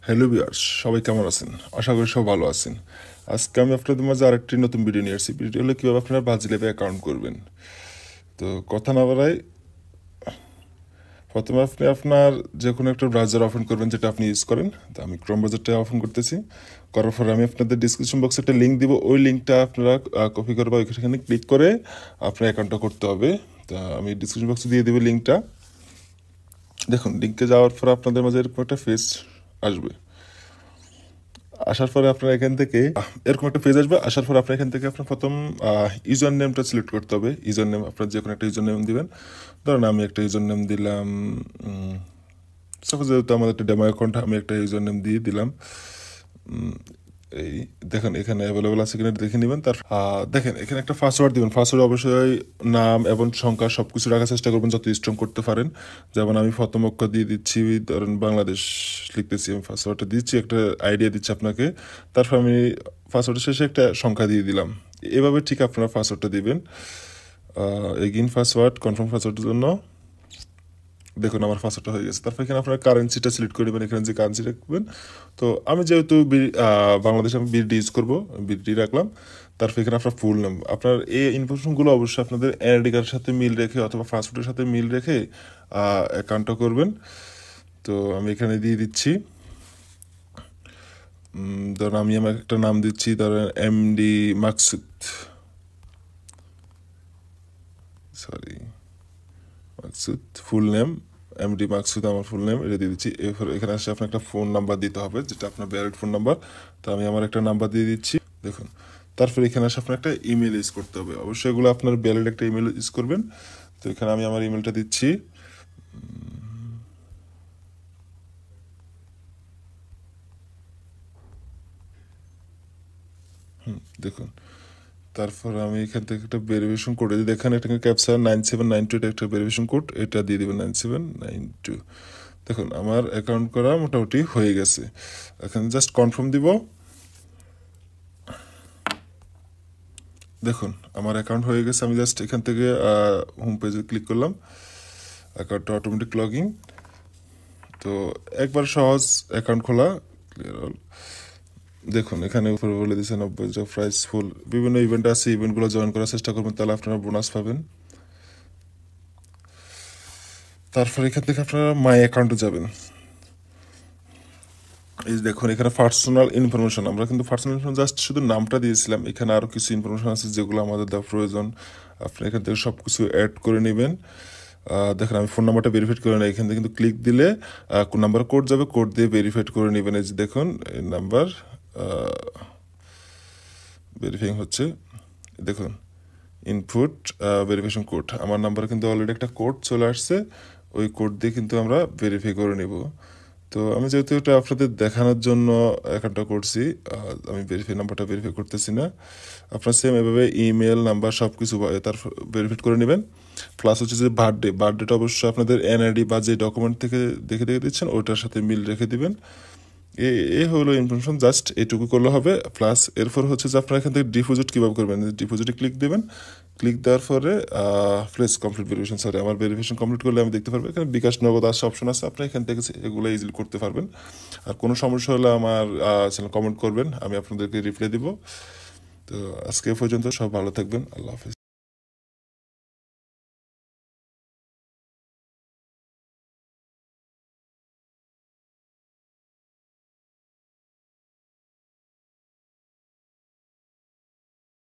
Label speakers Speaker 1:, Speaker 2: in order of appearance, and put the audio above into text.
Speaker 1: Hello viewers, সবাই কেমন আছেন? আশা করি সব ভালো আছেন। আজকে আমি আপনাদের মাঝে আরেকটি নতুন ভিডিও নিয়ে আসছি। ভিডিও হলো কীভাবে আপনারা বাজিলেপে অ্যাকাউন্ট করবেন। তো কথা না বাড়াই, প্রথমে আপনি আপনার যে কোনো একটা ব্রাউজার ওপেন করবেন যেটা আপনি ইউজ করেন। তো আমি ক্রোম ব্রাউজারটা ওপেন করতেছি। করার পরে আমি আপনাদের ডিসক্রিপশন বক্সে একটা লিঙ্ক দিব। ওই লিঙ্কটা আপনারা কপি করে বা ওইখানে ক্লিক করে আপনার অ্যাকাউন্টটা করতে হবে। তা আমি ডিসক্রিপশন বক্সে দিয়ে দেবো লিঙ্কটা। দেখুন, লিঙ্কে যাওয়ার পর আপনাদের মাঝে এরকম একটা ফেস আসবে। আসার পরে আপনার এখান থেকে এরকম একটা পেজ আসবে। আসার পর আপনার এখান থেকে আপনার প্রথম ইউজার নেমটা সিলেক্ট করতে হবে। ইউজার নেম আপনার যে কোনো একটা ইউজার নেম দিবেন। ধরুন আমি একটা ইউজার নেম দিলাম, সাপোজ যেহেতু আমাদের একটা ডেমো অ্যাকাউন্ট, আমি একটা ইউজার নেম দিয়ে দিলাম। এই দেখেন এখানে অ্যাভেলেবল আছে কিনা দেখে নেবেন। তার দেখেন এখানে একটা পাসওয়ার্ড দিবেন। পাসওয়ার্ড অবশ্যই নাম এবং সংখ্যা সব কিছু রাখার চেষ্টা করবেন যত স্ট্রং করতে পারেন। যেমন আমি প্রথম অক্ষর দিয়ে দিচ্ছি, ধরেন বাংলাদেশ লিখতেছি, আমি পাসওয়ার্ডটা দিচ্ছি, একটা আইডিয়া দিচ্ছি আপনাকে। তারপর আমি পাসওয়ার্ডের শেষে একটা সংখ্যা দিয়ে দিলাম। এভাবে ঠিক আপনারা পাসওয়ার্ডটা দিবেন। এগেইন পাসওয়ার্ড, কনফার্ম পাসওয়ার্ডের জন্য দেখুন আমার পাসওয়ার্ডটা হয়ে গেছে। তারপর এখানে আপনার কারেন্সিটা সিলেক্ট করে দেবেন, এখানে যে কারেন্সি রাখবেন। তো আমি যেহেতু বাংলাদেশে আমি বিডি ইউজ করবো, বিডি রাখলাম। তারপর এখানে আপনার ফুল নেম, আপনার এই ইনফরমেশনগুলো অবশ্যই আপনাদের এনআইডি কার্ডের সাথে মিল রেখে অথবা পাসপোর্টের সাথে মিল রেখে অ্যাকাউন্টটা করবেন। তো আমি এখানে দিয়ে দিচ্ছি। ধরেন আমি আমার একটা নাম দিচ্ছি, ধরেন MD Maksud, Maksud full name, MD Maksud আমার ফুল নেম, এটা দিয়ে দিচ্ছি। এরপর এখানে আসে আপনার একটা ফোন নাম্বার দিতে হবে, যেটা আপনার ভ্যালিড ফোন নাম্বার। তো আমি আমার একটা নাম্বার দিয়ে দিচ্ছি, দেখুন। তারপর এখানে আসে আপনার একটা ইমেল ইউজ করতে হবে। অবশ্যই এগুলো আপনার ভ্যালিড একটা ইমেল ইউজ করবেন। তো এখানে আমি আমার ইমেলটা দিচ্ছি। দেখুন, তারপর আমি এখান থেকে একটা ভেরিফিকেশন কোড দিই। দেখেন এটা ক্যাপচা 9792, এটা একটা ভেরিফিকেশন কোড, এটা দিয়ে দেবেন 9792। দেখুন আমার অ্যাকাউন্ট করা মোটামুটি হয়ে গেছে। এখানে জাস্ট কনফার্ম দিব। দেখুন আমার অ্যাকাউন্ট হয়ে গেছে। আমি জাস্ট এখান থেকে হোম পেজে ক্লিক করলাম, অ্যাকাউন্টটা অটোমেটিক লগ ইন। তো একবার সহজ অ্যাকাউন্ট খোলা, ক্লিয়ার অল। দেখুন এখানে উপরে বলে দিয়েছে 90 প্রাইস ফুল। বিভিন্ন ইভেন্ট আছে, ইভেন্টগুলো জয়েন করার চেষ্টা করবেন, তাহলে আপনারা বোনাস পাবেন। তারপর এখান থেকে আপনারা মাই অ্যাকাউন্টে যাবেন। এই দেখুন এখানে পার্সোনাল ইনফরমেশন, আমরা কিন্তু পার্সোনাল ইনফরমেশন জাস্ট শুধু নামটা দিয়েছিলাম। এখানে আরও কিছু ইনফরমেশন আছে যেগুলো আমাদের দেওয়া প্রয়োজন। আপনি এখান থেকে সব কিছু অ্যাড করে নেবেন। দেখেন আমি ফোন নাম্বারটা ভেরিফাইড করে নিই। এখান থেকে কিন্তু ক্লিক দিলে নাম্বার কোড যাবে, কোড দিয়ে ভেরিফাইড করে নেবেন। এই যে দেখুন এই নাম্বার ভেরিফাইং হচ্ছে, দেখুন ইনপুট ভেরিফিকেশন কোড। আমার নাম্বারে কিন্তু অলরেডি একটা কোড চলে আসছে, ওই কোড দিয়ে কিন্তু আমরা ভেরিফাই করে নেব। তো আমি যেহেতু এটা আপনাদের দেখানোর জন্য অ্যাকাউন্টটা করছি, আমি নাম্বারটা ভেরিফাই করতেছি না। আপনার সেম এভাবে ইমেল নাম্বার সব কিছু তার ভেরিফাই করে নেবেন। প্লাস হচ্ছে যে বার্থডেটা অবশ্যই আপনাদের এনআইডি বা যে ডকুমেন্ট থেকে দেখে দিচ্ছেন ওইটার সাথে মিল রেখে দিবেন। এ হলো ইনফরমেশন, জাস্ট এটুকু করলে হবে। প্লাস এরপর হচ্ছে যে আপনারা এখান থেকে ডিপোজিট কীভাবে করবেন, ডিপোজিটে ক্লিক দেবেন। ক্লিক দেওয়ার পরে প্লেস কমপ্লিট ভেরিফিকেশন, সরি আমার ভেরিফিকেশন কমপ্লিট করলে আমি দেখতে পারবো এখানে বিকাশ নগদ আসা অপশন আছে। আপনি এখান থেকে এগুলো ইজিলি করতে পারবেন। আর কোনো সমস্যা হলে আমার চ্যানেল কমেন্ট করবেন, আমি আপনাদেরকে রিপ্লাই দিব। তো আজকে পর্যন্ত সব ভালো থাকবেন, আল্লাহ হাফিজ।